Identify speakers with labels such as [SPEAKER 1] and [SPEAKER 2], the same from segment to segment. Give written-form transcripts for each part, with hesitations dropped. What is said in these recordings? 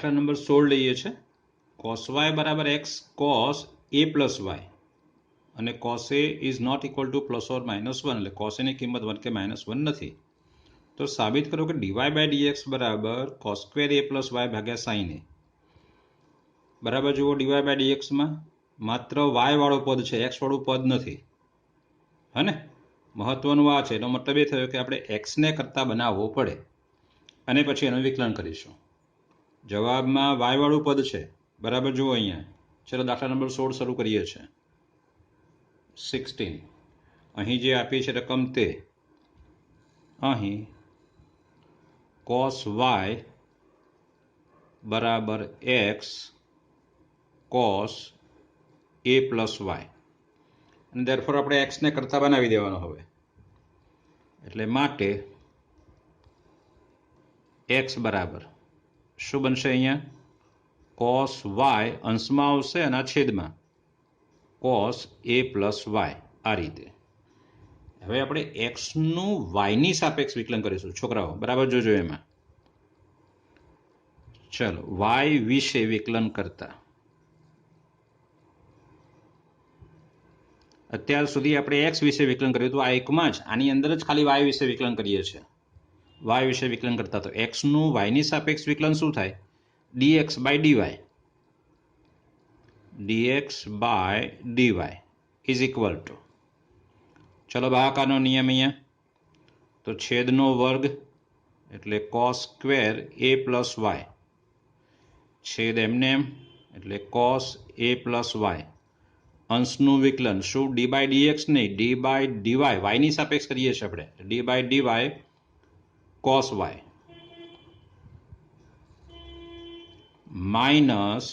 [SPEAKER 1] દાખલા નંબર 16 લઈએ છીએ. cos y બરાબર x cos a plus y અને cos a is not equal to plus or minus 1, એટલે cos a ની કિંમત 1 કે -1 નથી. તો સાબિત કરો કે dy બાય dx બરાબર cos square a plus y ભાગ્યા sin a. બરાબર જુઓ, dy બાય dxમાં માત્ર y વાળો પદ છે, x વાળું પદ નથી. હે ને, મહત્વનું આ છે. એનો મતલબ એ થયો કે આપણે x ને કરતા બનાવવો પડે અને પછી એનું વિકલન કરીશું. જવાબમાં y વાળું પદ છે. બરાબર જુઓ અહીંયા. ચલો દાખલા નંબર 16 શરૂ કરીએ છીએ. 16 અહીં જે આપી છે રકમ તે અહીં cos y બરાબર x cos a plus y, અને therefore આપણે x ને કરતા બનાવી દેવાનો હવે. એટલે માટે x બરાબર શું બનશે અહીંયા? cos y અંશમાં આવશે અને આ છેદમાં cos a પ્લસ y. આ રીતે હવે આપણે x નું y ની સાપેક્ષ વિકલન કરીશું છોકરાઓ. બરાબર જોજો એમાં. ચલો y વિશે વિકલન કરતા અત્યાર સુધી આપણે x વિશે વિકલન કર્યું હતું. આ એકમાં જ આની અંદર જ ખાલી y વિશે વિકલન કરીએ છીએ. y વિશે વિકલન કરતા તો x નું y ની સાપેક્ષ વિકલન શું થાય? dx by dy. dx by dy is equal to, ચલો ભાગાકારનો નિયમ અહીંયા, તો છેદનો વર્ગ એટલે cos square a plus y, છેદ એમને એમ એટલે cos a પ્લસ y, અંશનું વિકલન શું? d બાય dx નહીં, d બાય dy. y ની સાપેક્ષ કરીએ છીએ આપણે. d by dy cos y minus,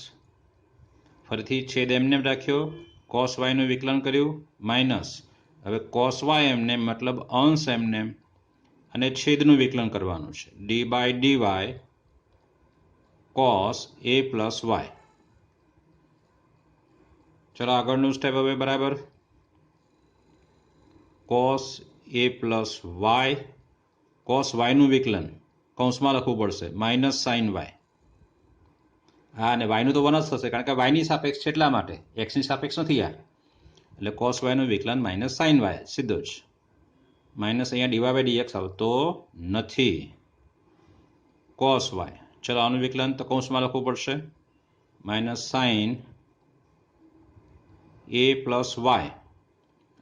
[SPEAKER 1] ફરીથી છેદ એમને રાખ્યો, cos y નું વિકલન કર્યું, માઇનસ હવે cos y એમને મતલબ અંશ એમને અને છેદનું વિકલન કરવાનું છે. d by dy cos a plus y. ચલો આગળનું સ્ટેપ હવે. બરાબર, cos a plus y, cos y નું વિકલન કૌંસમાં લખવું પડશે, માઇનસ sin y. હા, અને y નું તો 1 જ થશે કારણ કે y ની સાપેક્ષ છે એટલા માટે, x ની સાપેક્ષ નથી આ. એટલે cos y નું વિકલન માઇનસ sin y સીધો જ. માઇનસ અહીંયા dy બાય dx આવતો નથી. cos y, ચલો આનું વિકલન તો કૌંસમાં લખવું પડશે, minus sin a plus y,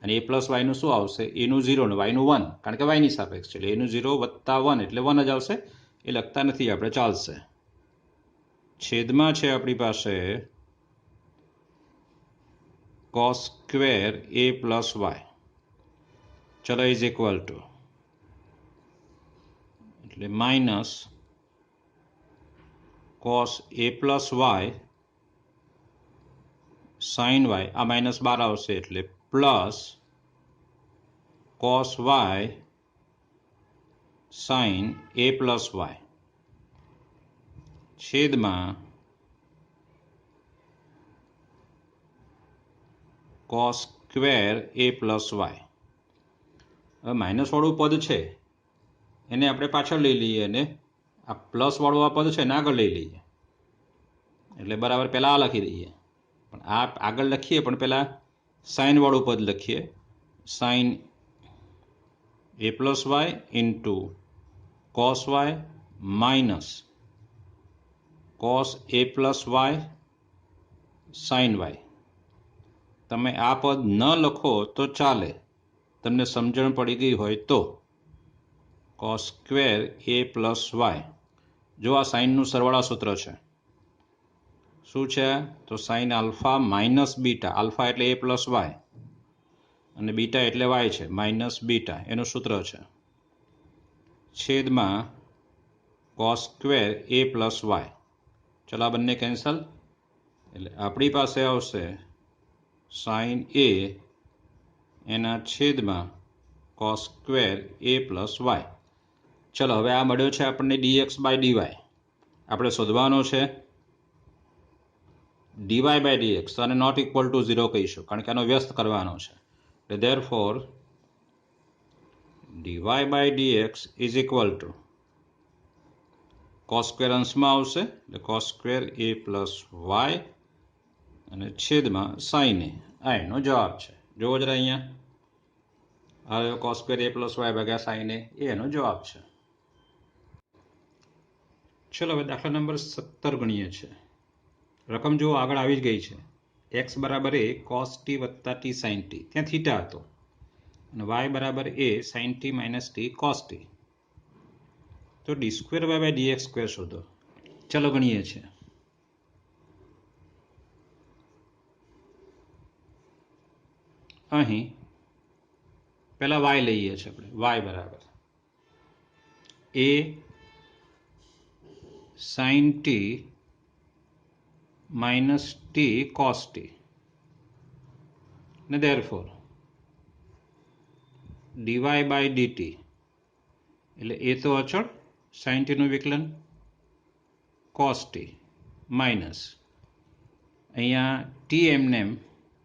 [SPEAKER 1] અને a પ્લસ y નું શું આવશે? a નું 0 ને y નું 1, કારણ કે y ની સાપેક્ષ છે એટલે a નું 0 વત્તા 1 એટલે 1 જ આવશે. એ લખતા નથી આપણે, ચાલશે. છેદમાં છે આપણી પાસે cos square a plus y, ચલો ઇઝ ઇક્વલ ટુ, એટલે minus cos a plus y sin y, આ માઇનસ 12 આવશે એટલે plus cos y sin a plus y, છેદમાં cos square a plus y. હવે માઇનસ વાળું પદ છે એને આપણે પાછળ લઈ લઈએ અને આ પ્લસ વાળું આ પદ છે એને આગળ લઈ લઈએ. એટલે બરાબર પહેલાં આ લખી દઈએ, પણ આ આગળ લખીએ પણ પહેલાં સાઇન વાળું પદ લખીએ. Sine a plus y into cos y minus cos a plus y sin y. તમે આ પદ ન લખો તો ચાલે, તમને સમજણ પડી ગઈ હોય તો. cos square a plus y, જો આ સાઇનનું સરવાળા સૂત્ર છે. શું છે? તો sine alpha minus beta. Alpha એટલે a પ્લસ y અને બીટા એટલે y છે, માઇનસ બીટા એનું સૂત્ર છે. છેદમાં cos square a plus y. ચલો આ બંને કેન્સલ, એટલે આપણી પાસે આવશે સાઇન a એના છેદમાં cos square a plus y. ચલો હવે આ મળ્યો છે આપણને dx બાય dy. આપણે શોધવાનો છે dy બાય dx, અને નોટ ઇક્વલ ટુ 0 કહીશું કારણ કે આનો વ્યસ્ત કરવાનો છે. એટલે therefore dy by dx is equal to cos square અંશમાં આવશે એટલે cos square a plus y અને છેદમાં સાઇન એ. આ એનો જવાબ છે. જોવો જરા અહીંયા હવે cos square a plus Y ભાગ્યા સાઇન એ એનો જવાબ છે. ચલો હવે દાખલા નંબર 17 ગણીએ છીએ. રકમ જો આગળ આવી જ ગઈ છે. x બરાબર એ કોસ ટી વત્તા ટી સાઇન ટી, ત્યાં થીટા હતો, અને y બરાબર a sine t minus t cos t. તો d square y by d x square શોધો. ચલો ગણીએ છીએ. અહીં પહેલા y લઈએ છીએ આપણે. y બરાબર a sine t minus t cos t, ને therefore dy બાય dt એટલે એ તો અચળ, સાઇન ટીનું વિકલન, કોસ ટી માઇનસ અહીંયા ટી એમને એમ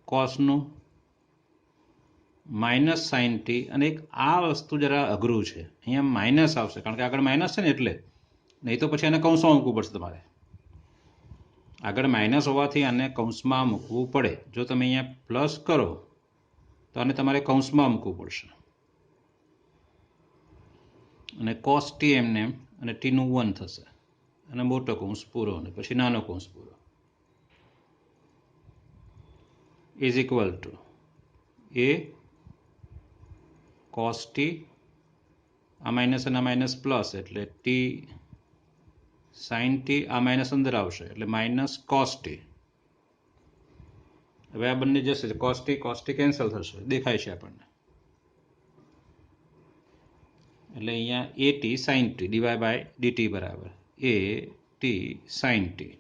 [SPEAKER 1] કોસનું માઇનસ સાઇન ટી. અને એક આ વસ્તુ જરા અઘરું છે, અહીંયા માઇનસ આવશે કારણ કે આગળ માઇનસ છે ને, એટલે નહીં તો પછી આને કૌંસમાં મૂકવું પડશે તમારે. આગળ માઇનસ હોવાથી આને કૌંસમાં મૂકવું પડે. જો તમે અહીંયા પ્લસ કરો તો આને તમારે કૌંસમાં મૂકવું પડશે. અને કોસ ટી એમને એમ, અને ટીનું 1 થશે, અને મોટો કૌંસ પૂરો, અને પછી નાનો કૌંસ પૂરો, is equal two A cos T, આ માઇનસ અને આ માઇનસ પ્લસ એટલે ટી સાઇન ટી, આ માઇનસ અંદર આવશે એટલે માઇનસ કોસ ટી. હવે આ બંને જશે, કોસ ટી કેન્સલ થશે, દેખાય છે આપણને. એટલે અહીંયા a t sine t dy by dt બરાબર એ ટી સાઇન ટી.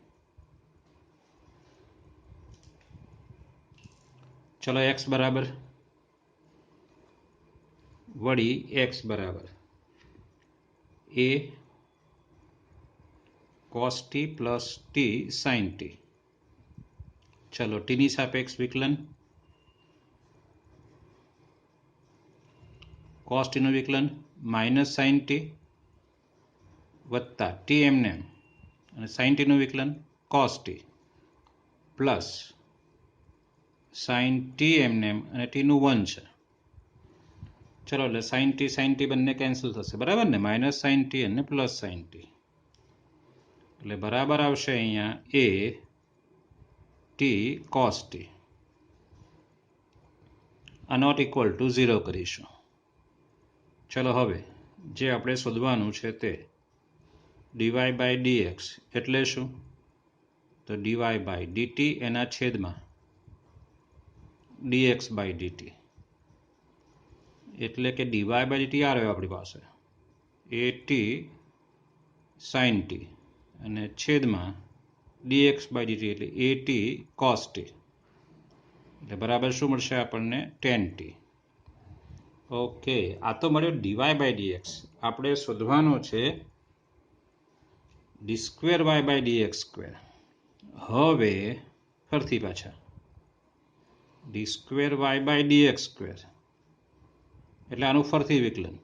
[SPEAKER 1] ચલો એક્સ બરાબર વળી એક્સ બરાબર a cos t plus t sine t. ચલો ટીની સાપેક્ષ વિકલન, કોસ ટીનું વિકલન માઇનસ સાઇન ટી વત્તા ટી એમને એમ, અને સાઇન ટીનું વિકલન cos t plus sine t એમને એમ, અને ટીનું 1 છે. ચલો એટલે સાઇન ટી બંને કેન્સલ થશે, બરાબર ને, માઇનસ સાઇન ટી અને પ્લસ સાઇન ટી. એટલે બરાબર આવશે અહીંયા એ ટી કોસ ટી. આ નોટ ઇક્વલ ટુ 0 કરીશું. ચલો હવે જે આપણે શોધવાનું છે તે ડીવાય બાય ડીએક્સ એટલે શું? તો ડીવાય બાય ડીટી એના છેદમાં dx બાય ડીટી, એટલે કે ડીવાય બાય ડીટી આ રહ્યો આપણી પાસે એ ટી સાઇન ટી, અને છેદમાં dx બાય ડીટી એટલે એ ટી કોસ ટી. એટલે બરાબર શું મળશે આપણને? tan T. ઓકે, આ તો મળ્યો ડીવાય બાય ડીએક્સ. આપણે શોધવાનો છે d square y by dx square. હવે ફરીથી પાછા d square y by dx square એટલે આનું ફરતી વિકલન.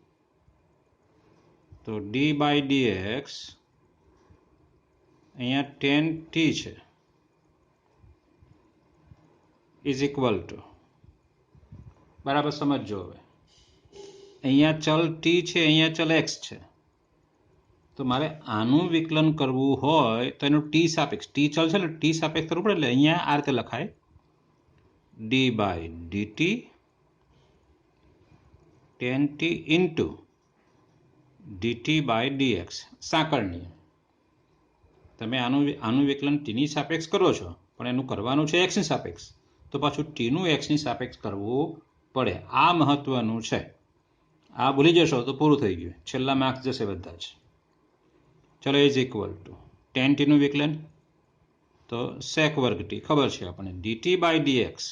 [SPEAKER 1] તો ડી બાય ડીએક્સ અહીંયા tan ટી છે ઇઝ ઇક્વલ ટુ, બરાબર સમજો. હવે અહીંયા ચલ ટી છે, અહીંયા ચલ એક્સ છે, તો મારે આનું વિકલન કરવું હોય તો એનું ટી સાપેક્ષ, ટી ચલ છે એટલે ટી સાપેક્ષ કરવું પડે. એટલે અહીંયા આ રીતે લખાય d by dt tan t into dt by dx. સાંકળની તમે આનું વિકલન ટીની સાપેક્ષ કરો છો, પણ એનું કરવાનું છે એક્સની સાપેક્ષ, તો પાછું ટીનું એક્સની સાપેક્ષ કરવું પડે. આ મહત્વનું છે. આ ભૂલી જશો તો પૂરું થઈ ગયું, છેલ્લા માર્ક્સ જશે બધા જ. ચલો ઇઝ ઇક્વલ ટુ tan ટીનું વિકલન તો સેક વર્ગ ટી ખબર છે આપણને, ડીટી બાય ડીએક્સ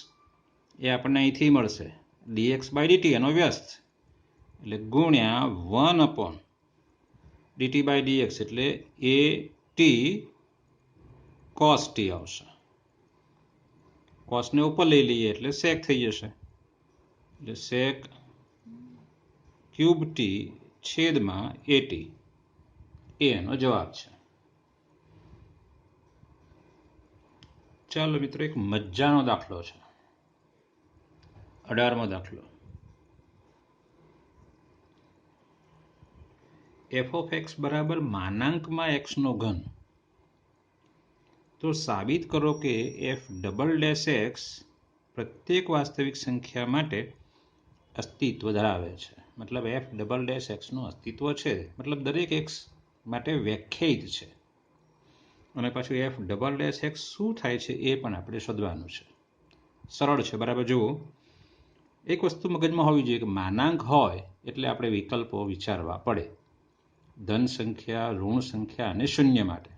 [SPEAKER 1] એ આપણને અહીંથી મળશે ડીએક્સ બાય ડીટી એનો વ્યસ્ત, એટલે ગુણ્યા 1 અપોન ડીટી બાય ડીએક્સ એટલે એ ટી કોસ ટી આવશે. કોસને ઉપર લઈ લઈએ એટલે સેક થઈ જશે, એટલે સેક ક્યુબ ટી છેદમાં એ ટી, એનો જવાબ છે. ચાલો મિત્રો, એક મજાનો દાખલો છે, 18મો દાખલો. f of x બરાબર માનાંકમાં x નો ઘન. તો સાબિત કરો કે f ડબલ ડેશ x પ્રત્યેક વાસ્તવિક સંખ્યા માટે અસ્તિત્વ ધરાવે છે. મતલબ f ડબલ ડેશ x નું અસ્તિત્વ છે, મતલબ દરેક x માટે વ્યાખ્યાયિત છે. અને પાછું f ડબલ ડેશ x શું થાય છે એ પણ આપણે શોધવાનું છે. સરળ છે, બરાબર. જુઓ, એક વસ્તુ મગજમાં હોવી જોઈએ કે માનાંક હોય એટલે આપણે વિકલ્પો વિચારવા પડે. ધન સંખ્યા, ઋણ સંખ્યા અને શૂન્ય માટે.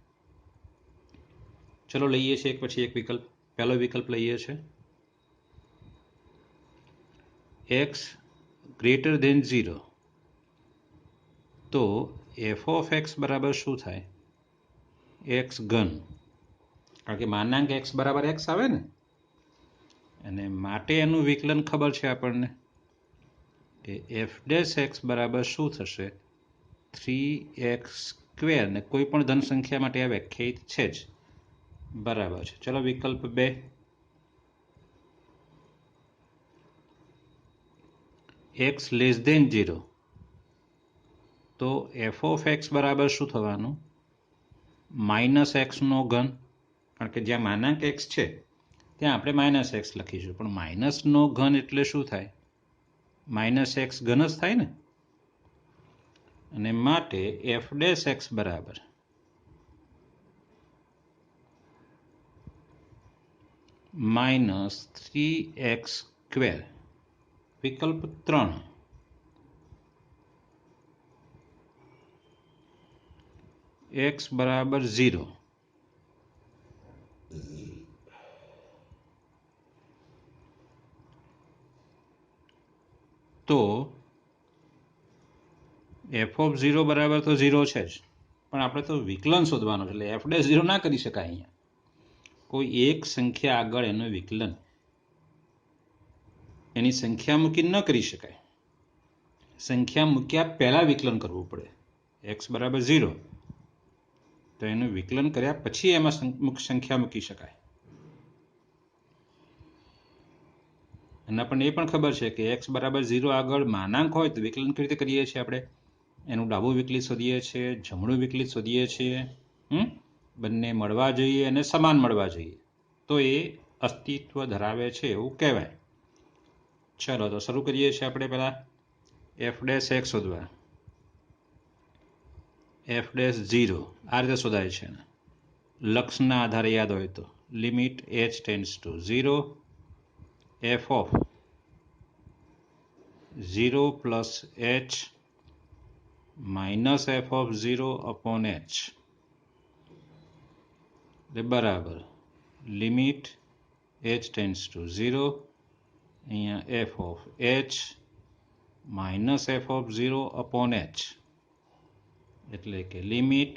[SPEAKER 1] ચલો લઈએ છીએ એક પછી એક વિકલ્પ. પહેલો વિકલ્પ લઈએ છીએ x ગ્રેટર ધેન 0. તો f of x બરાબર શું થાય? x ઘન. કારણ કે માનાંક x બરાબર x આવે ને, અને માટે એનું વિકલન ખબર છે આપણને કે f ડેશ x બરાબર શું થશે? 3x square. ને કોઈ પણ ધન સંખ્યા માટે આ વ્યાખ્યાયિત છે જ, બરાબર છે. ચલો વિકલ્પ 2, x લેસ ધેન 0. તો f of x બરાબર શું થવાનું? માઇનસ એક્સ નો ઘન. કારણ કે જ્યાં માનાંક x છે ત્યાં આપણે માઇનસ એક્સ લખીશું, પણ માઇનસ નો ઘન એટલે શું થાય? માઇનસ એક્સ ઘન જ થાય ને. અને માટે f ડેશ x બરાબર માઇનસ 3x સ્ક્વેર. વિકલ્પ 3, x બરાબર 0. તો f of 0 બરાબર તો 0 છે જ, પણ આપણે તો વિકલન શોધવાનું છે, એટલે f ડેશ 0 ના કરી શકાય. અહીંયા કોઈ એક સંખ્યા આગળ એનું વિકલન એની સંખ્યા મૂકીને ન કરી શકાય. સંખ્યા મૂક્યા પહેલા વિકલન કરવું પડે. x બરાબર 0 તો એનું વિકલન કર્યા પછી એમાં સંખ્યા મૂકી શકાય. અને આપણને એ પણ ખબર છે કે x બરાબર 0 આગળ માનાંક હોય તો વિકલન કેવી રીતે કરીએ છીએ આપણે? એનું ડાબું વિકલિત શોધીએ છીએ, જમણું વિકલિત શોધીએ છીએ. બંને મળવા જોઈએ અને સમાન મળવા જોઈએ, તો એ અસ્તિત્વ ધરાવે છે એવું કહેવાય. ચલો તો શરૂ કરીએ છીએ આપણે પહેલા f ડેશ x શોધવા. f ડેશ 0 આ રીતે શોધાય છે. લક્ષના આધારે યાદ હોય તો limit h tends to 0 f of 0 plus h minus f of 0 upon h બરાબર લિમિટ h ટેન્ડ્સ ટુ 0. અહીંયા f of h minus f of 0 upon h, એટલે કે limit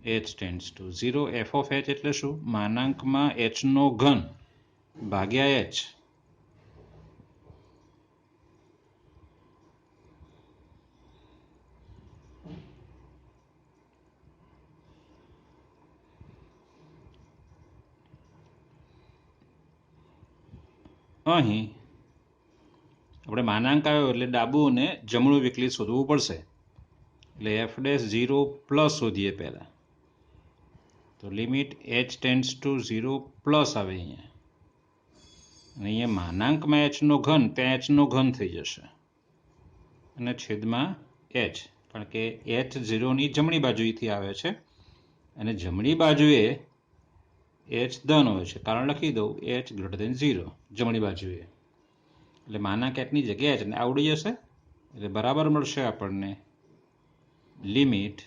[SPEAKER 1] h tends to 0. f of h એટલે શું? માનાંકમાં h નો ઘન ભાગ્યા h. અહીં આપણે માનાંક આવ્યો એટલે ડાબું અને જમણું વિકલિત શોધવું પડશે. એટલે f ડેશ 0 પ્લસ શોધીએ પહેલા. તો limit h tends to 0 plus આવે અહીંયા. અને અહીંયા માનાંકમાં h નો ઘન, ત્યાં h નો ઘન થઈ જશે અને છેદમાં h, કારણ કે h 0ની જમણી બાજુથી આવે છે અને જમણી બાજુએ h ધન હોય છે. કારણ લખી દઉં h ગ્રેટર ધેન 0 જમણી બાજુએ. એટલે માનાંક hની જગ્યાએ h ને આવડી જશે, એટલે બરાબર મળશે આપણને limit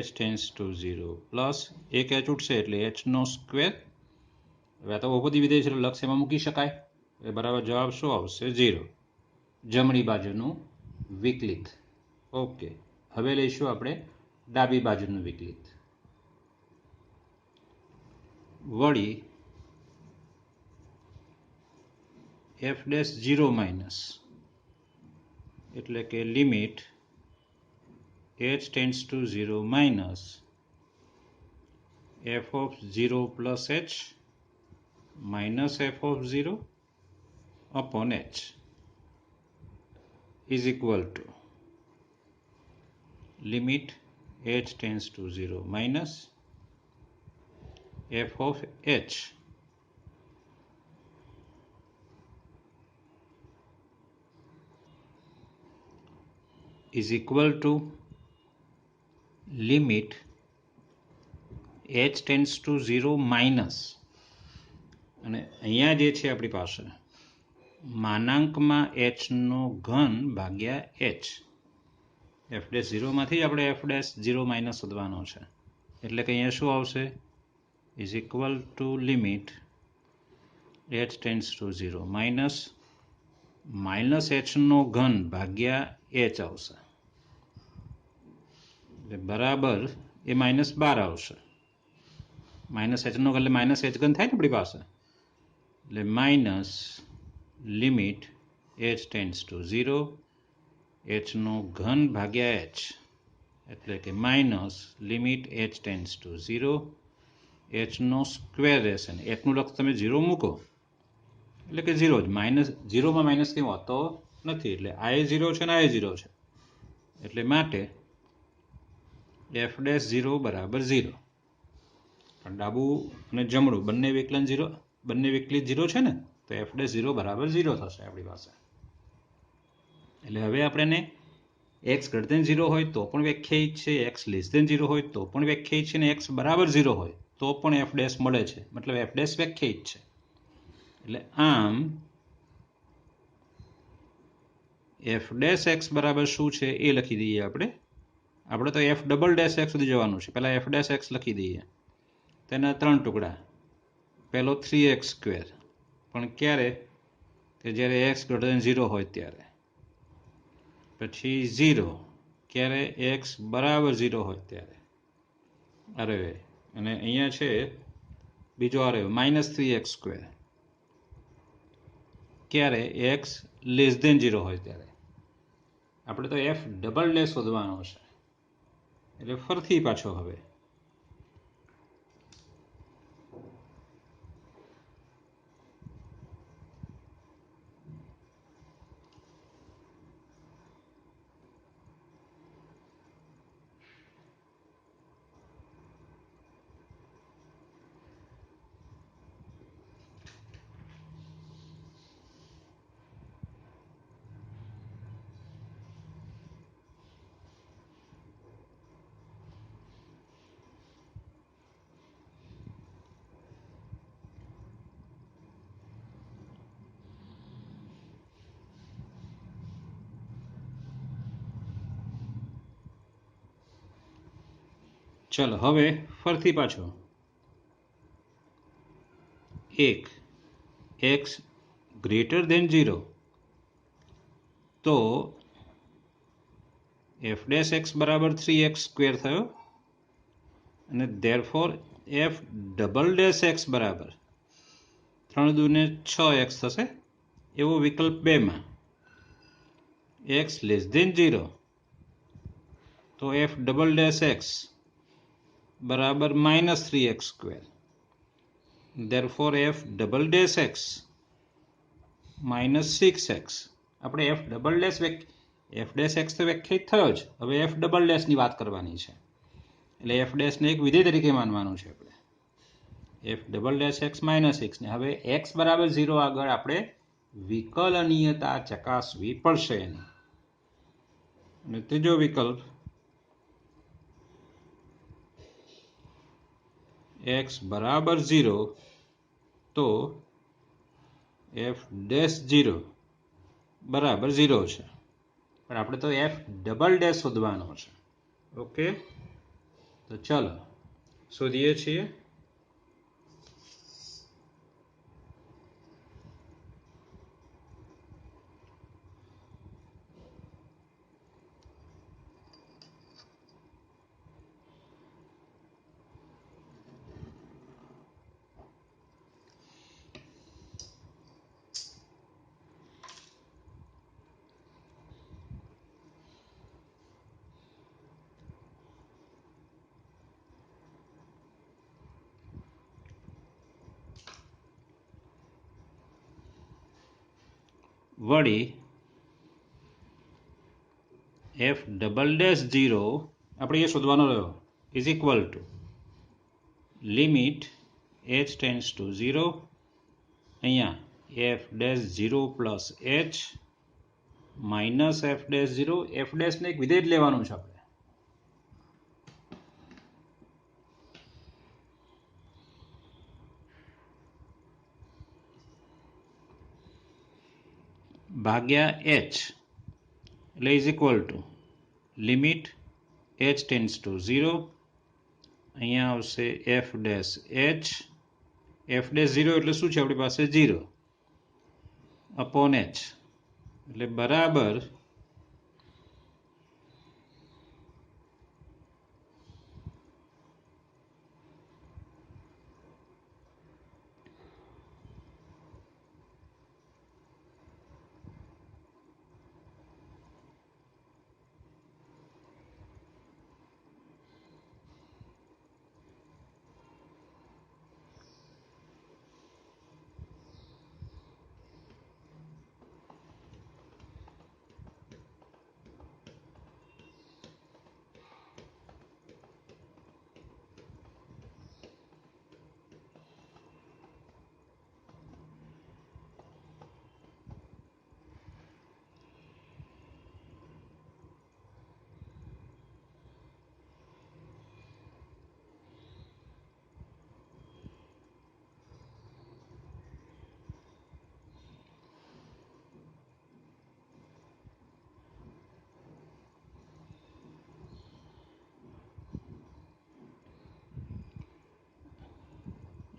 [SPEAKER 1] h tends to 0 plus એક h ઉઠશે એટલે h નો સ્ક્વેર. હવે આ તો બહુપદી વિધેય છે એટલે લક્ષ એમાં મૂકી શકાય. એટલે બરાબર જવાબ શું આવશે? 0, જમણી બાજુનું વિકલિત. ઓકે, હવે લઈશું આપણે ડાબી બાજુનું વિકલિત. વળી f ડેશ 0 માઇનસ એટલે કે limit h tends to 0 minus f of 0 plus h minus f of 0 upon h is equal to limit h tends to 0 minus f of h is equal to limit h tends to 0 minus અને અહીંયા જે છે આપણી પાસે માનાંકમાં h નો ઘન ભાગ્યા h f dash 0 માંથી આપણે f dash 0 માઇનસ શોધવાનો છે એટલે કે અહીંયા શું આવશે is equal to limit h tends to 0 minus minus h નો ઘન ભાગ્યા h આવશે બરાબર એ -12 આવશે માઇનસ h નો એટલે માઇનસ h ઘન થાય ને આપણી પાસે એટલે minus limit h tends to 0 h નો ઘન ભાગ્યા h એટલે કે minus limit h tends to 0 h નો સ્ક્વેર રહેશે ને h નું લક્ષ તમે 0 મૂકો એટલે કે 0 જ માઇનસ 0 માં માઇનસ કંઈ હોતો નથી એટલે આ 0 છે ને આ 0 છે એટલે માટે f dash 0 બરાબર 0 પણ ડાબું અને જમણું બંને વિકલન 0 બંને વિકલિત 0 છે ને તો f dash 0 બરાબર 0 થશે આપણી પાસે એટલે હવે આપણે x greater than 0 હોય તો પણ વ્યાખ્યાયિત છે x less than 0 હોય તો પણ વ્યાખ્યાયિત છે ને x બરાબર 0 હોય તો પણ f dash મળે છે મતલબ f dash વ્યાખ્યાયિત છે એટલે આમ f dash x બરાબર શું છે એ લખી દઈએ આપણે તો f ડબલ ડેશ x સુધી જવાનું છે પહેલા f dash x લખી દઈએ તેના 3 ટુકડા પહેલો 3x સ્ક્વેર પણ ક્યારે કે જ્યારે x greater than 0 હોય ત્યારે પછી 0 ક્યારે x બરાબર 0 હોય ત્યારે અરે અને અહીંયા છે બીજો આ રહ્યો -3x સ્ક્વેર ક્યારે x લેસ ધેન 0 હોય ત્યારે આપણે તો f ડબલ ડેશ શોધવાનો છે એટલે ફરતી પાછો હવે ચલો હવે ફરતી પાછો એક x ગ્રેટર ધેન 0 તો f dash x બરાબર 3x સ્ક્વેર થયો અને therefore f double dash x બરાબર 3 દૂને 6x થશે એવો વિકલ્પ 2 માં x લેસ ધેન 0 તો f ડબલ ડેશ x બરાબર -3x square therefore f double dash x -6x આપણે f double dash f dash x તો વ્યાખ્યાયિત થયો જ હવે f ડબલ ડેશ ની વાત કરવાની છે એટલે f ડેશ ને એક વિધેય તરીકે માનવાનું છે આપણે f ડબલ ડેશ x -6 ને હવે x બરાબર 0 આગળ આપણે વિકલનીયતા ચકાસવી પડશે અને ત્રીજો વિકલ્પ x બરાબર 0 તો f ડેશ 0 બરાબર 0 છે પણ આપણે તો f ડબલ ડેશ શોધવાનો છે ઓકે તો ચાલો શોધીએ છીએ વળી એફ ડબલ ડેશ 0 આપણે એ શોધવાનો રહ્યો is equal to limit h tends to 0 અહીંયા f dash 0 plus h minus f dash 0 f ડેશને એક વિધેય જ લેવાનું છે આપણે ભાગ્યા h એટલે is equal to limit h tends to 0 અહીંયા આવશે f dash h f dash 0 એટલે શું છે આપણી પાસે 0 અપોન h એટલે બરાબર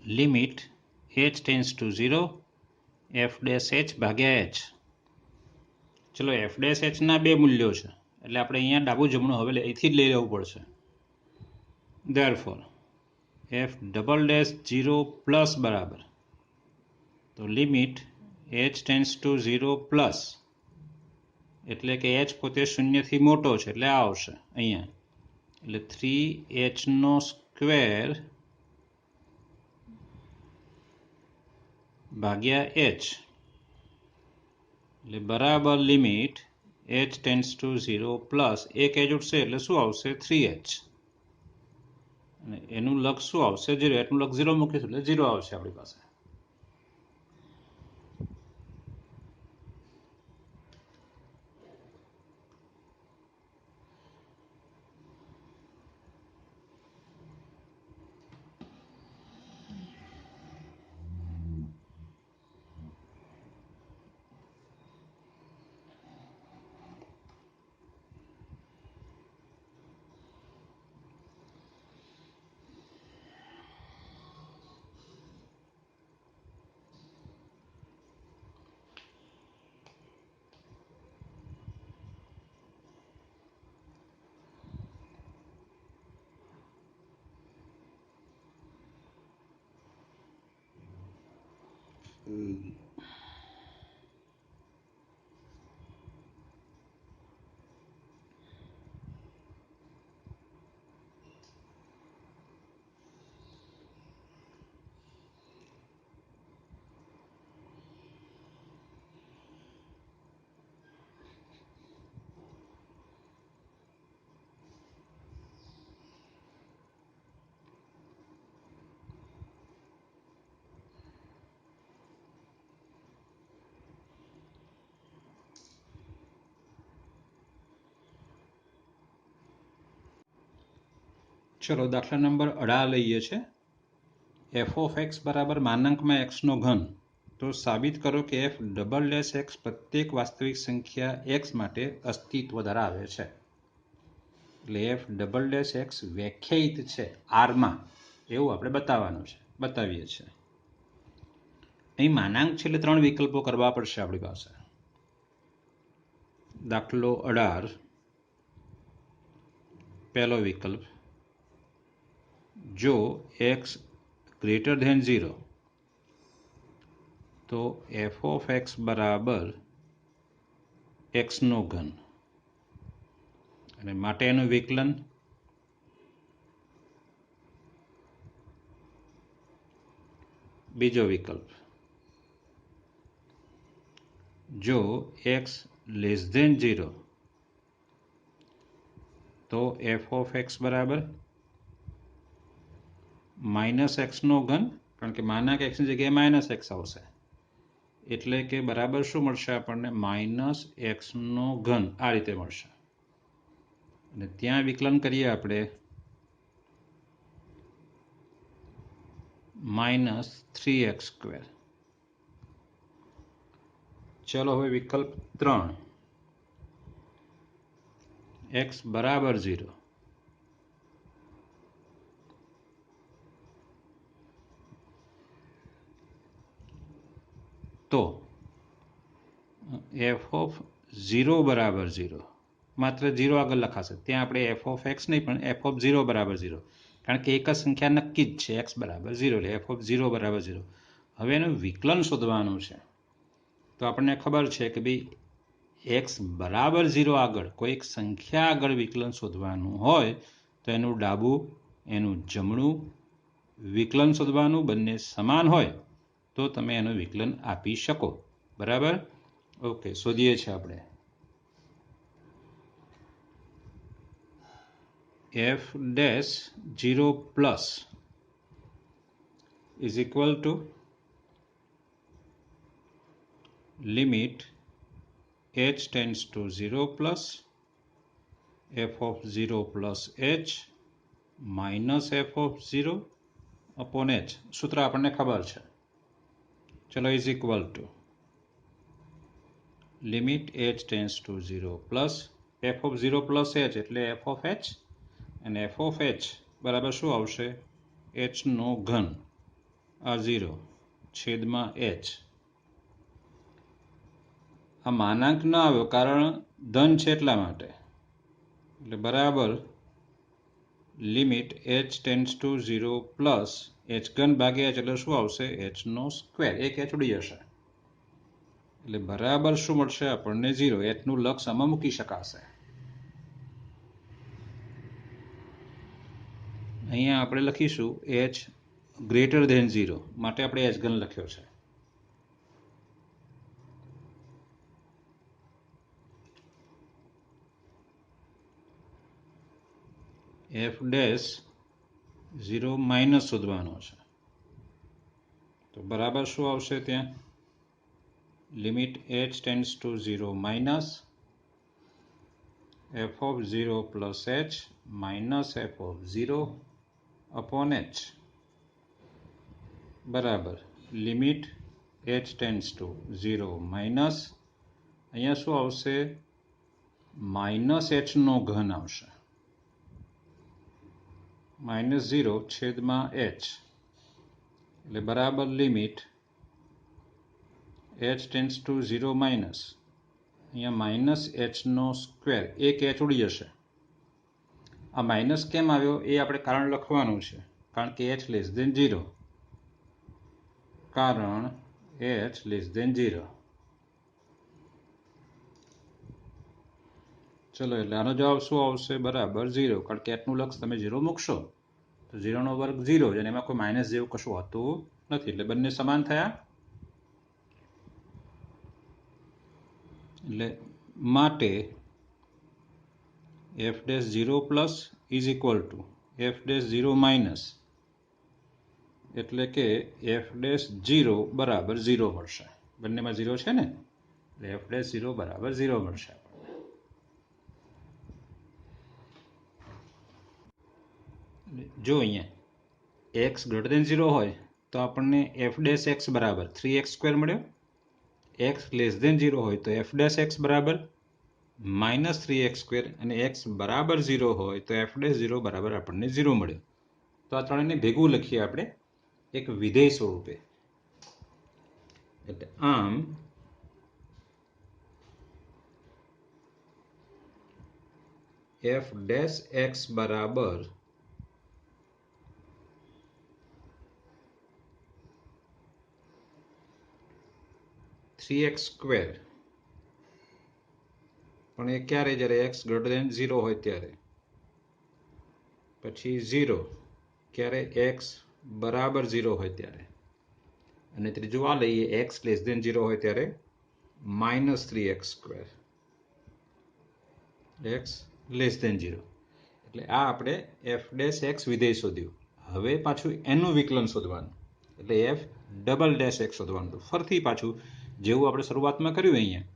[SPEAKER 1] limit h tends to 0 F dash h ભાગ્યા h ચલો એફ ડેશ h ના બે મૂલ્યો છે એટલે આપણે અહીંયા ડાબું જમણું હવે અહીંથી જ લઈ લેવું પડશે therefore F double dash 0 plus બરાબર તો limit h tends to 0 plus એટલે કે h પોતે શૂન્યથી મોટો છે એટલે આ આવશે અહીંયા એટલે 3h નો સ્ક્વેર ભાગ્યા h એટલે બરાબર limit h tends to 0 plus એક h ઉઠશે એટલે શું આવશે 3h અને એનું લગ શું આવશે 0 એનું લગ 0 મૂકીશું એટલે 0 આવશે આપણી પાસે ચલો દાખલા નંબર 18 લઈએ છે એફ ઓફ એક્સ બરાબર માનાંકમાં એક્સનો ઘન તો સાબિત કરો કે એફ ડબલ ડેશ એક્સ પ્રત્યેક વાસ્તવિક સંખ્યા એક્સ માટે અસ્તિત્વ ધરાવે છે એટલે એફ ડબલ ડેશ એક્સ વ્યાખ્યાયિત છે આરમાં એવું આપણે બતાવવાનું છે બતાવીએ છીએ અહીં માનાંક છે એટલે 3 વિકલ્પો કરવા પડશે આપણી પાસે દાખલો 18 પહેલો વિકલ્પ જો x ગ્રેટર ધેન 0 તો એફ ઓફ એક્સ બરાબર એક્સનો ઘન અને માટે એનું વિકલન બીજો વિકલ્પ જો x લેસ ધેન 0 તો f ઓફ x બરાબર માઇનસ એક્સનો ઘન, કારણ કે માનાક એક્સની જગ્યાએ માઇનસ એક્સ આવશે, એટલે કે બરાબર શું મળશે આપણને? માઇનસ એક્સનો ઘન આ રીતે મળશે. અને ત્યાં વિકલન કરીએ આપણે માઇનસ 3x². ચલો હવે વિકલ્પ 3, x બરાબર 0. તો f ઓફ 0 બરાબર 0, માત્ર 0 આગળ લખાશે, ત્યાં આપણે f ઓફ x નહીં પણ f ઓફ 0 બરાબર 0, કારણ કે એક જ સંખ્યા નક્કી જ છે x બરાબર 0, એટલે f ઓફ 0 બરાબર 0. હવે એનું વિકલન શોધવાનું છે. તો આપણને ખબર છે કે ભાઈ x બરાબર 0 આગળ કોઈ એક સંખ્યા આગળ વિકલન શોધવાનું હોય તો એનું ડાબું એનું જમણું વિકલન શોધવાનું, બંને સમાન હોય તો તમે એનું વિકલન આપી શકો. બરાબર? ઓકે, શોધીએ છીએ આપણે. f dash 0 plus is equal to limit h tends to 0 plus f of 0 plus h minus f of 0 upon h. સૂત્ર આપણને ખબર છે. ચલો, is equal to limit h tends to 0 plus f of 0 plus h એટલે f of h, અને f of h બરાબર શું આવશે? h નો ઘન, આ 0 છેદમાં h. આ માનાંક ન આવ્યો કારણ ધન છે એટલા માટે, એટલે બરાબર limit h tends to 0 plus h ઘન ભાગ્યા h એટલે શું આવશે? h નો સ્ક્વેર. એક h ઉડી જશે એટલે બરાબર શું મળશે આપણને? 0. h નું લક્ષ આમાં મૂકી શકાશે. અહીંયા આપણે લખીશું h ગ્રેટર ધેન 0, માટે આપણે h ઘન લખ્યો છે. f ડેશ 0 માઇનસ શોધવાનો છે, તો બરાબર શું આવશે? ત્યાં limit h tends to 0 minus f of 0 plus h minus f of 0 upon h બરાબર limit h tends to 0 minus, અહીંયા શું આવશે? માઇનસ h નો ઘન આવશે, માઇનસ 0 છેદમાં h એટલે બરાબર limit h tends to 0 minus, અહીંયા માઇનસ h નો સ્ક્વેર, એક h ઉડી જશે. આ માઇનસ કેમ આવ્યો એ આપણે કારણ લખવાનું છે, કારણ કે h લેસ ધેન 0, કારણ h લેસ ધેન 0. ચલો, એટલે આનો જવાબ શું આવશે? બરાબર 0, કારણ કે h નું લક્ષ તમે 0 મૂકશો તો 0 નો વર્ગ 0 જ, અને એમાં કોઈ માઇનસ જેવું કશું હોતું નથી, એટલે બંને સમાન થયા. એટલે માટે f dash 0 plus is equal two f dash 0 minus, એટલે કે f ડેશ 0 બરાબર 0 મળશે. બંનેમાં 0 છે ને, એટલે f ડેશ 0 બરાબર 0 મળશે. જો અહીંયા x ગ્રેટર દેન 0 હોય તો આપણને f ડેશ x બરાબર 3x² મળ્યો, x લેસ દેન 0 હોય તો f ડેશ x બરાબર માઇનસ 3x², અને x બરાબર 0 હોય તો f ડેશ 0 બરાબર આપણને 0 મળ્યો. તો આ ત્રણેયને ભેગું લખીએ આપણે એક વિધેય સ્વરૂપે. એટલે આમ f ડેશ x બરાબર 3x², પણ એ ક્યારે? જ્યારે x ગ્રેટર દેન 0 હોય ત્યારે. પછી 0 ક્યારે? x બરાબર 0 હોય ત્યારે. અને ત્રીજું આ લઈએ x લેસ દેન 0 હોય ત્યારે -3x², x લેસ દેન 0. એટલે આ આપણે f ડેશ x વિધેય શોધ્યું. હવે પાછું એનું વિકલન શોધવાનું, એટલે f ડબલ ડેશ x શોધવાનું. ફરીથી પાછું જેવું આપણે શરૂઆતમાં કર્યું અહીંયા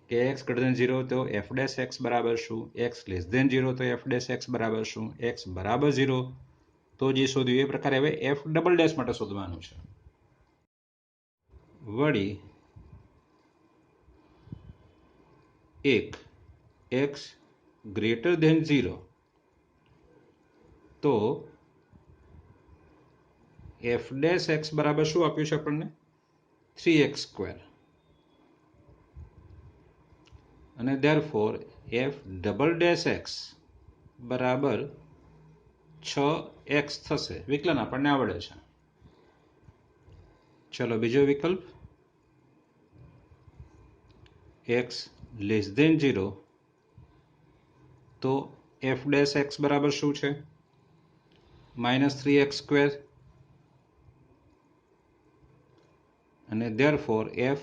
[SPEAKER 1] કે x > 0 તો f ડેશ x બરાબર શું, x લેસ દેન 0 તો f ડેશ x બરાબર શું, x બરાબર 0 તો જે શોધ્યું એ પ્રકારે હવે f ડબલ ડેશ માટે શોધવાનું છે. વળી એક x ગ્રેટર દેન 0 તો f ડેશ x બરાબર શું આપ્યું છે આપણને, 3x², અને therefore f double dash x બરાબર 6x થશે. વિકલન આપણને આવડે છે. ચલો બીજો વિકલ્પ, x લેસ દેન 0 તો f ડેશ x બરાબર શું છે, -3x², અને therefore f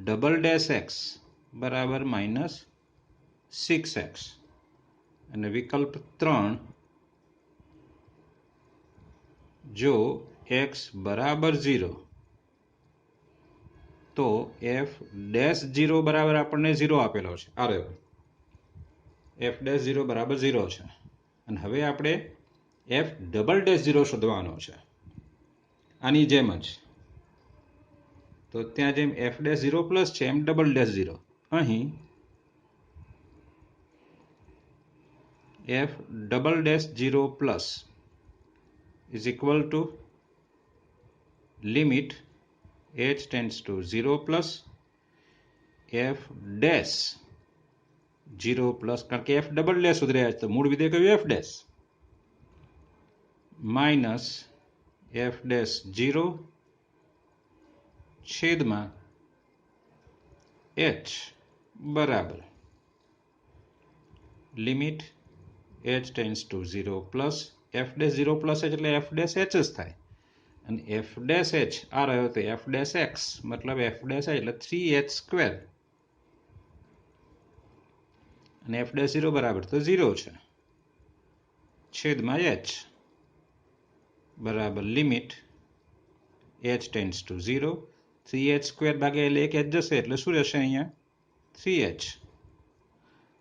[SPEAKER 1] double dash x બરાબર -6x. અને વિકલ્પ 3, જો x બરાબર 0 તો f ડેશ 0 બરાબર આપણને 0 આપેલો છે. આ રહ્યો f ડેશ 0 બરાબર 0 છે. અને હવે આપણે f ડબલ ડેશ 0 શોધવાનો છે. આની જેમ જ, તો ત્યાં જેમ f ડેશ 0 પ્લસ છે એમ ડબલ ડેશ 0. અહીં f double dash 0 plus is equal to limit h tends to 0 plus f dash 0 plus, કારણ કે f ડબલ ડેશ શોધી રહ્યા છે તો મૂળ વિધેય કયું f dash, minus f dash 0 છેદમાં h બરાબર limit h tends to 0 plus f dash 0 plus h એટલે f ડેશ h જ થાય. અને f ડેશ h આ રહ્યો તો f ડેશ x મતલબ f ડેશ h એટલે 3h², અને f ડેશ 0 બરાબર તો 0 છે, છેદમાં h બરાબર limit h tends to 0, 3h² ભાગ્યા એટલે 1h જશે એટલે શું રહેશે અહીંયા 3h,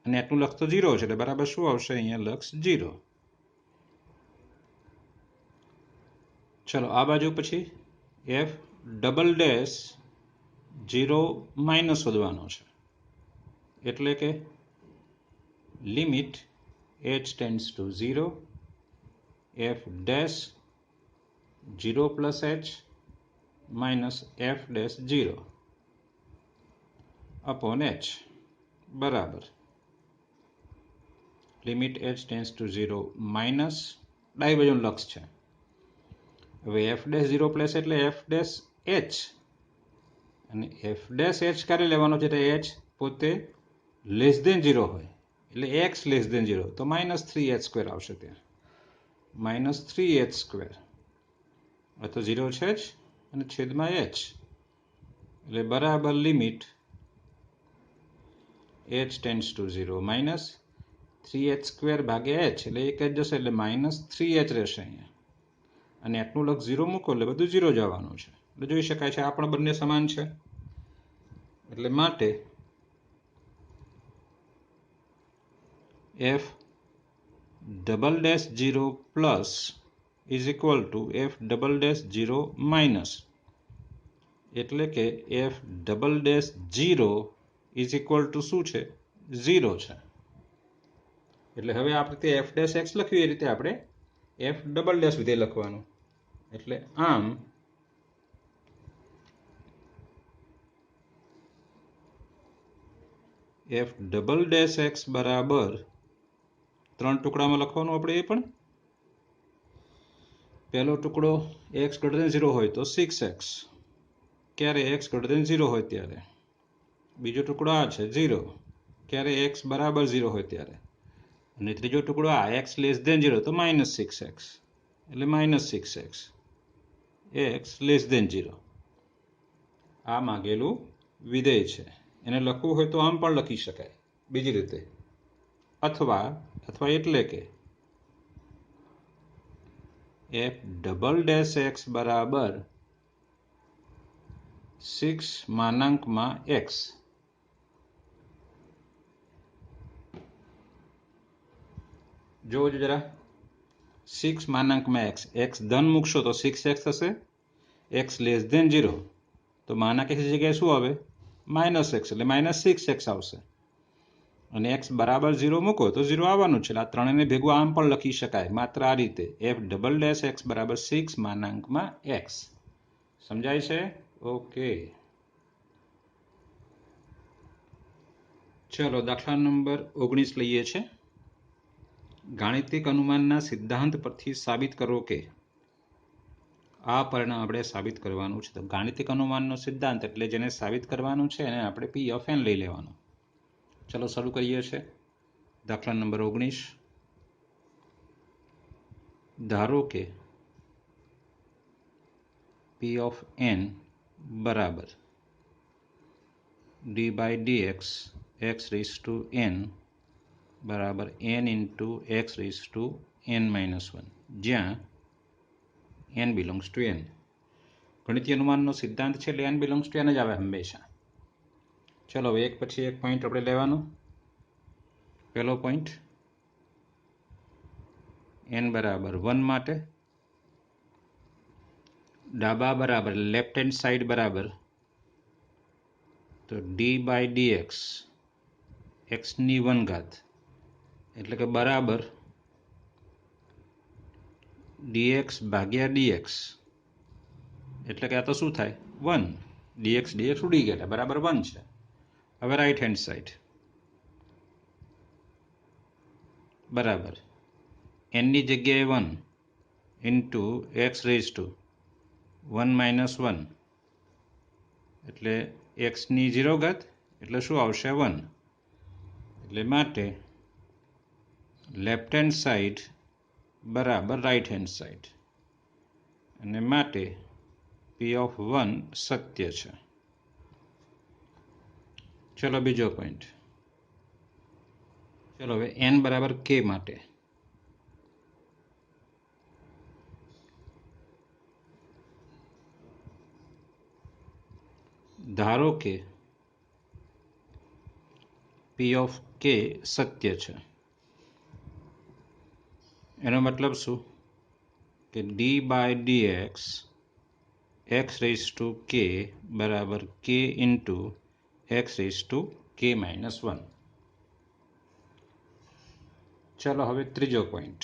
[SPEAKER 1] અને આટલું લક્ષ તો 0 છે એટલે બરાબર શું આવશે અહીંયા લક્ષ 0. ચલો આ બાજુ પછી f ડબલ ડેશ 0 માઇનસ શોધવાનો છે, એટલે કે limit h tends to 0, f dash 0 plus h minus f dash 0 upon h બરાબર limit h tends to 0 minus ડાબી બાજુનું લક્ષ છે. હવે f ડેશ 0 પ્લસ એટલે f ડેશ h, અને f ડેશ h ક્યારે લેવાનો છે, h પોતે લેસ દેન 0 હોય એટલે x લેસ દેન 0 તો -3h² આવશે. ત્યાં -3h², આ તો 0 છે જ, અને છેદમાં h એટલે બરાબર limit h tends to 0 minus 3h² ભાગ્યા h એટલે 1 જ જશે એટલે -3h રહેશે અહીંયા, અને આટલું લક્ષ 0 મૂકો એટલે બધું 0 જ આવવાનું છે. એટલે જોઈ શકાય છે આ પણ બંને સમાન છે, એટલે માટે f double dash 0 plus is equal two f double dash 0 minus, એટલે કે f double dash 0 is equal two શું છે 0 છે. એટલે હવે આપણે તે f ડેશ x લખ્યું એ રીતે આપણે f ડબલ ડેશ વિધેય લખવાનું. એટલે આમ f ડબલ ડેશ x બરાબર 3 ટુકડામાં લખવાનું આપણે. એ પણ પહેલો ટુકડો x > 0 હોય તો 6x, ક્યારે x > 0 હોય ત્યારે. બીજો ટુકડો આ છે 0, ક્યારે x બરાબર 0 હોય ત્યારે. અને ત્રીજો ટુકડો આ x લેસ દેન 0 તો -6x, એટલે -6x, x લેસ દેન 0. આ માંગેલું વિધેય છે એને લખવું હોય તો આમ પણ લખી શકાય બીજી રીતે, અથવા એટલે કે f ડબલ ડેશ x બરાબર 6 માનાંકમાં x. જોજો જરા, 6 માનાંકમાં x, x ધન મૂકશો તો 6x થશે, x લેસ ધેન 0 તો માનાંક x જગ્યાએ શું આવે? -x, એટલે -6x આવશે. અને x બરાબર 0 મૂકો તો 0 આવવાનું છે. આ ત્રણેયને ભેગું આમ પણ લખી શકાય, માત્ર આ રીતે, f ડબલ ડેશ x બરાબર 6 માનાંકમાં x. સમજાય છે? ઓકે, ચલો દાખલા નંબર 19 લઈએ છે. ગાણિતિક અનુમાનના સિદ્ધાંત પરથી સાબિત કરો કે. આ પરિણામ આપણે સાબિત કરવાનું છે. તો ગાણિતિક અનુમાનનો સિદ્ધાંત એટલે જેને સાબિત કરવાનું છે એને આપણે p of n લઈ લેવાનું. ચલો શરૂ કરીએ છીએ. દાખલા નંબર 19. ધારો કે p of n બરાબર d by dx x raised to n બરાબર n into x raised to n minus 1, જ્યાં n belongs to n. ગણિતીય અનુમાનનો સિદ્ધાંત છે એટલે n belongs to n જ આવે હંમેશા. ચલો હવે એક પછી એક પોઈન્ટ આપણે લેવાનો. પહેલો પોઈન્ટ, n બરાબર 1 માટે ડાબા બરાબર લેફ્ટ હેન્ડ સાઈડ બરાબર તો d by dx x ની 1 ઘાત એટલે કે બરાબર dx ભાગ્યા dx એટલે કે આ તો શું થાય? 1. dx ઉડી ગયા, બરાબર 1 છે. હવે રાઈટ હેન્ડ સાઈડ બરાબર n ની જગ્યાએ 1 into x raise to 1 minus 1 એટલે x ની 0 ઘાત એટલે શું આવશે? 1. એટલે માટે લેફ્ટ હેન્ડ સાઈડ બરાબર રાઈટ હેન્ડ સાઈડ, અને માટે p of 1 સત્ય છે. ચલો બીજો પોઈન્ટ. ચલો હવે n બરાબર k માટે ધારો કે p of k સત્ય છે. એનો મતલબ શું? કે d by dx x raised to k બરાબર k into x raised to k minus 1. ચલો હવે ત્રીજો પોઈન્ટ.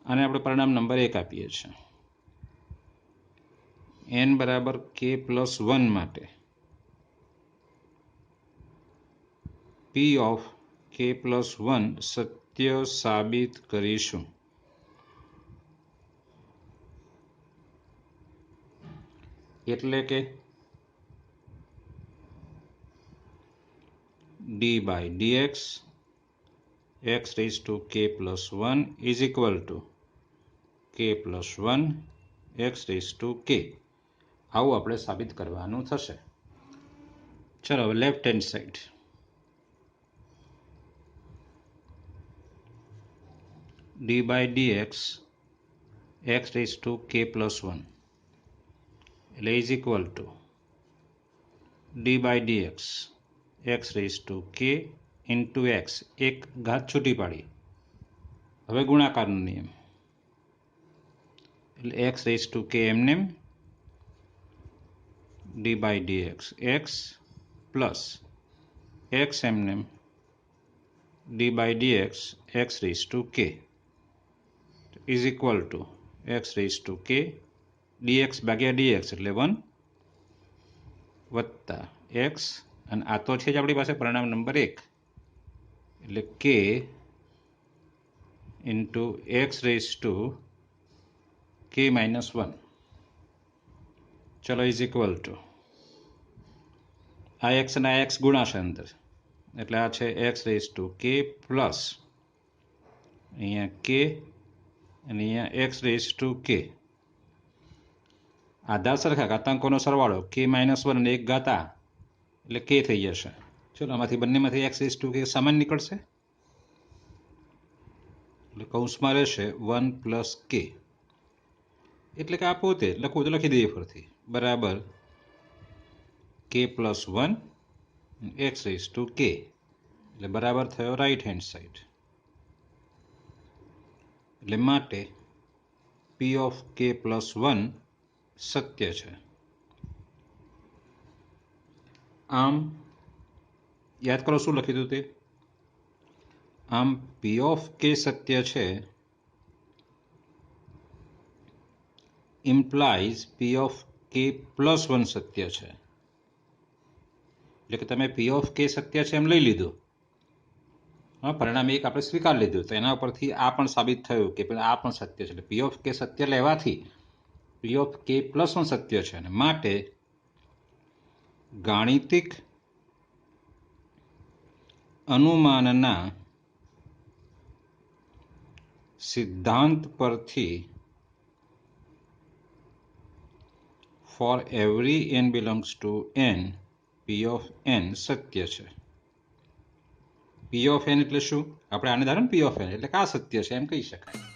[SPEAKER 1] આને આપણે પરિણામ નંબર 1 આપીએ છીએ. n બરાબર k plus 1 માટે p of k plus 1 સત્ય સાબિત કરીશું. એટલે કે d by dx x raised to k plus 1 is equal to k plus 1 x raised to k. આવું આપણે સાબિત કરવાનું થશે. ચલો હવે left hand side d by dx x raised to k plus 1 એટલે is equal to d by dx x raised to k into x. એક ઘાત છૂટી પાડી, હવે ગુણાકારનો નિયમ એટલે x raised to k એમનેમ d by dx x plus x એમનેમ d by dx x raised to k is equal to x raised to k dx ભાગ્યા dx એટલે 1 વત્તા x, અને આ તો છે જ આપણી પાસે પરિણામ નંબર 1 એટલે k into x raised to k minus 1. ચલો is equal to આ x અને આ x ગુણાશે અંદર એટલે આ છે x raised to k plus અહીંયા k અને અહીંયા x raised to k. આધાર સરખા ઘાતાંકોનો સરવાળો k-1 અને 1 ઘાતા એટલે k થઈ જશે. ચલો આમાંથી બંનેમાંથી x ઇઝ ટુ k સામાન્ય નીકળશે એટલે કૌંસમાં રહેશે 1 પ્લસ k એટલે કે આ પોતે લખવું તો લખી દઈએ ફરથી બરાબર k plus 1 x is to k એટલે બરાબર થયો રાઈટ હેન્ડ સાઈડ. એટલે માટે p ઓફ k પ્લસ 1 સત્ય છે. આમ યાદ કરો શું લખ્યું હતું તે? આમ p ઓફ k સત્ય છે implies p of k plus 1 સત્ય છે. એટલે કે તમે p ઓફ k સત્ય છે એમ લઈ લીધું, હા, પરિણામ એક આપણે સ્વીકાર લીધું, તો એના પરથી આ પણ સાબિત થયું કે આ પણ સત્ય છે. એટલે p ઓફ k સત્ય લેવાથી p ઓફ k પ્લસ 1 સત્ય છે અને માટે ગાણિતિક અનુમાનના સિદ્ધાંત પરથી for every n belongs to n p of n સત્ય છે. p ઓફ n એટલે શું? આપણે આને ધારો ને p ઓફ n એટલે કે આ સત્ય છે એમ કહી શકાય.